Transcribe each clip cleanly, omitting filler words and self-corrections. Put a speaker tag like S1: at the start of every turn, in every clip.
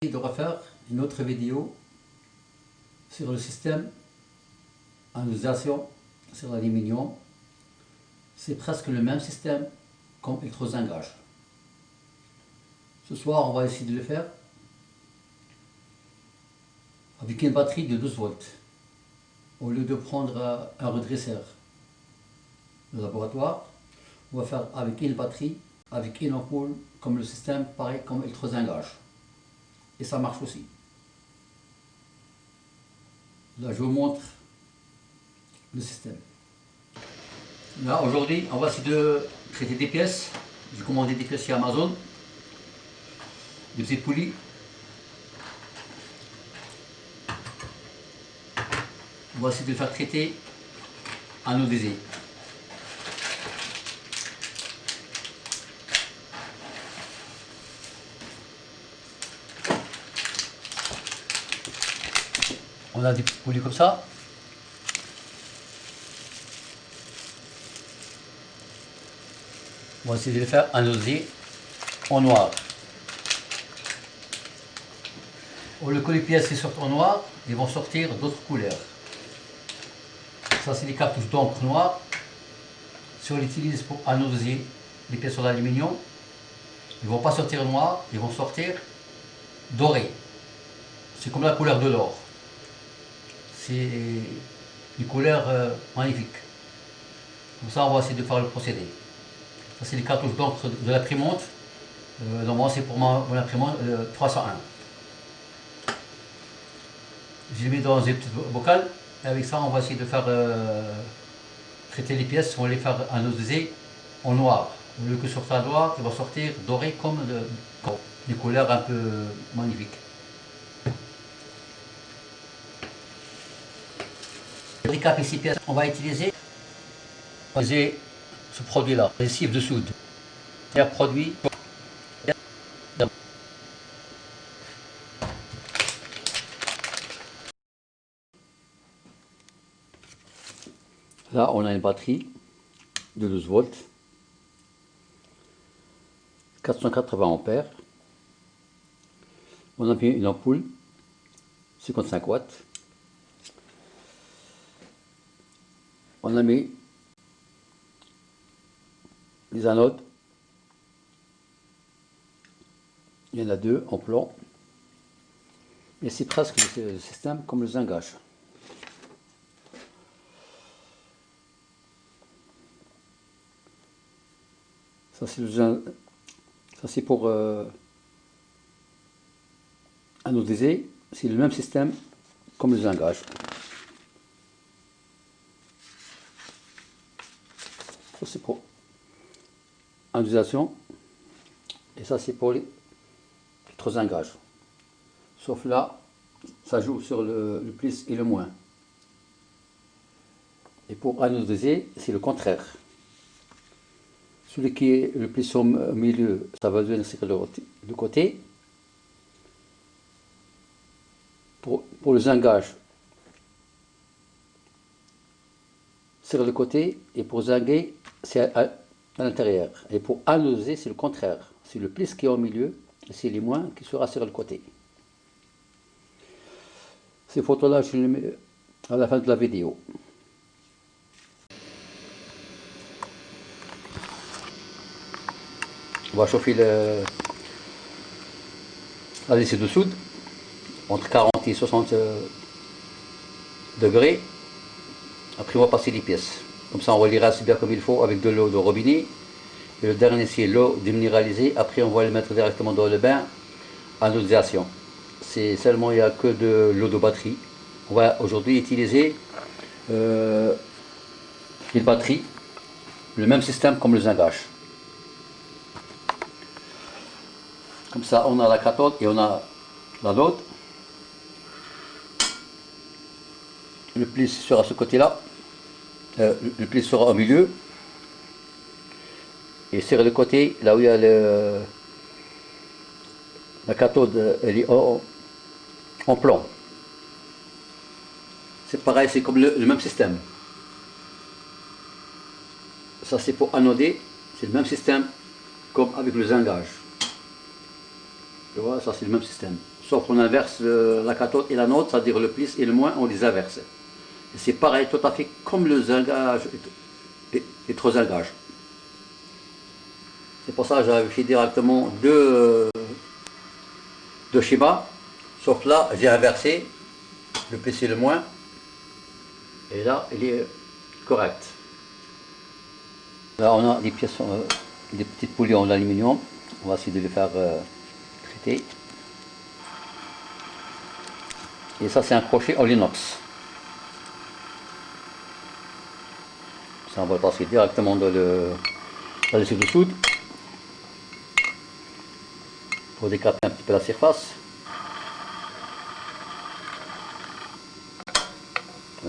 S1: De refaire une autre vidéo sur le système anodisation sur l'aluminium. C'est presque le même système comme électrozingage. Ce soir, on va essayer de le faire avec une batterie de 12 volts. Au lieu de prendre un redresseur de laboratoire, on va faire avec une batterie, avec une ampoule, comme le système, pareil comme électrozingage. Et ça marche aussi. Là, je vous montre le système. Là, aujourd'hui, on va essayer de traiter des pièces. J'ai commandé des pièces chez Amazon. Des petites poulies. On va essayer de le faire traiter anodisé. On a des petites poulies comme ça. On va essayer de le faire anodisé en noir. Au lieu que les pièces sortent en noir, ils vont sortir d'autres couleurs. Ça, c'est des cartouches d'encre noire. Si on l'utilise pour anodiser les pièces en aluminium, ils ne vont pas sortir noir, ils vont sortir dorés. C'est comme la couleur de l'or. C'est une couleur magnifique. Comme ça, on va essayer de faire le procédé. Ça, c'est les cartouches d'encre de l'imprimante. Normalement, c'est pour mon imprimante 301. Je les mets dans une petite bocale. Et avec ça, on va essayer de faire traiter les pièces. On va les faire anodiser en noir. Au lieu que sur ta noir, il va sortir doré comme les couleurs un peu magnifiques. Le récap ici, pièces, on va utiliser ce produit-là, lessive de soude. C'est un produit. Là, on a une batterie de 12 volts, 480 ampères. On a mis une ampoule, 55 watts. On a mis les anodes. Il y en a deux en plomb. Et c'est presque le système comme le zingage. Ça c'est pour anodiser. C'est le même système comme le zingage. Ça c'est pour anodisation. Et ça c'est pour l'électrozingage. Sauf là, ça joue sur le plus et le moins. Et pour anodiser, c'est le contraire. Celui qui est le plus au milieu, ça va venir sur le côté. Pour le zingage, sur le côté. Et pour zinguer, c'est à l'intérieur. Et pour anodiser, c'est le contraire. C'est le plus qui est au milieu, et c'est le moins qui sera sur le côté. Ces photos-là, je les mets à la fin de la vidéo. On va chauffer la lessive de soude entre 40 et 60 degrés. Après, on va passer les pièces. Comme ça, on va les rincer bien comme il faut avec de l'eau de robinet. Et le dernier, c'est l'eau déminéralisée. Après, on va les mettre directement dans le bain en anodisation. C'est seulement, il n'y a que de l'eau de batterie. On va aujourd'hui utiliser une batterie, le même système comme le zingage. Comme ça, on a la cathode et on a l'anode. Le pli sera à ce côté-là. Le pli sera au milieu. Et sur le côté, là où il y a la cathode, elle est en plomb. C'est pareil, c'est comme le même système. Ça, c'est pour anoder. C'est le même système comme avec le zingage. Tu vois, ça c'est le même système. sauf qu'on inverse la cathode et l'anode, c'est-à-dire le plus et le moins, on les inverse. Et c'est pareil, tout à fait comme le zingage et trop zingage. C'est pour ça que j'avais fait directement deux schémas, sauf là j'ai inversé le plus et le moins, et là il est correct. Là on a des pièces, des petites poulies en aluminium, on va essayer de les faire traiter. Et ça c'est un crochet en inox. Ça on va le passer directement dans le scie de soude pour décaper un petit peu la surface.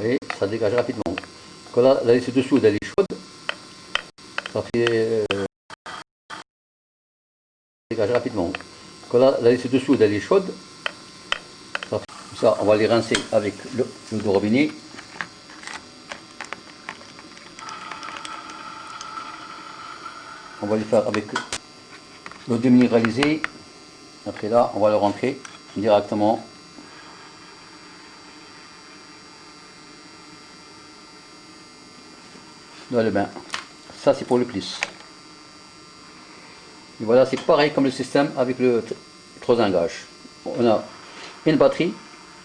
S1: Et ça dégage rapidement. Quand la scie de soude elle est chaude, ça fait dégage rapidement. Quand la scie de soude elle est chaude, ça on va les rincer avec l'eau de robinet. On va les faire avec l'eau déminéralisée. Après là, on va le rentrer directement dans le bain. Ça c'est pour le plus. Et voilà, c'est pareil comme le système avec le trosingage. On a une batterie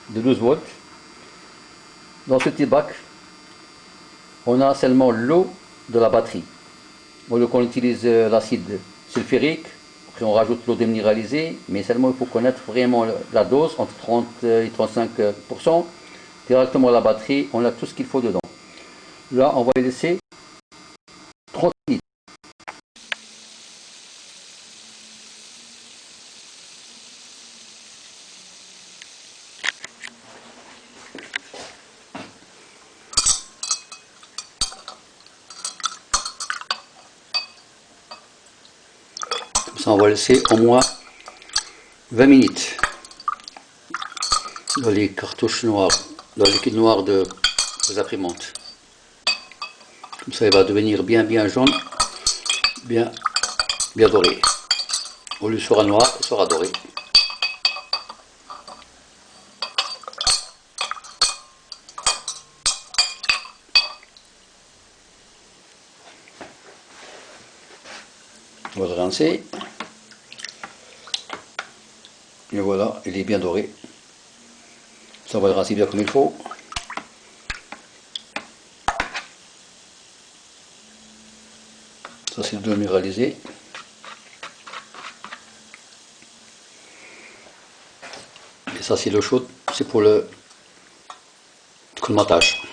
S1: de 12 volts. Dans ce petit bac, on a seulement l'eau de la batterie. Au lieu qu'on utilise l'acide sulfurique, après on rajoute l'eau déminéralisée, mais seulement il faut connaître vraiment la dose, entre 30 et 35%. Directement à la batterie, on a tout ce qu'il faut dedans. Là, on va les laisser 30 litres. Comme ça, on va laisser au moins 20 minutes dans les cartouches noires, dans le liquide noir des imprimantes. Comme ça, il va devenir bien jaune, bien doré. Au lieu sera noir, il sera doré. On va le rincer. Et voilà, il est bien doré. Ça, on va le rincer bien comme il faut. Ça, c'est l'eau minéralisée. Et ça, c'est l'eau chaude, c'est pour le colmatage.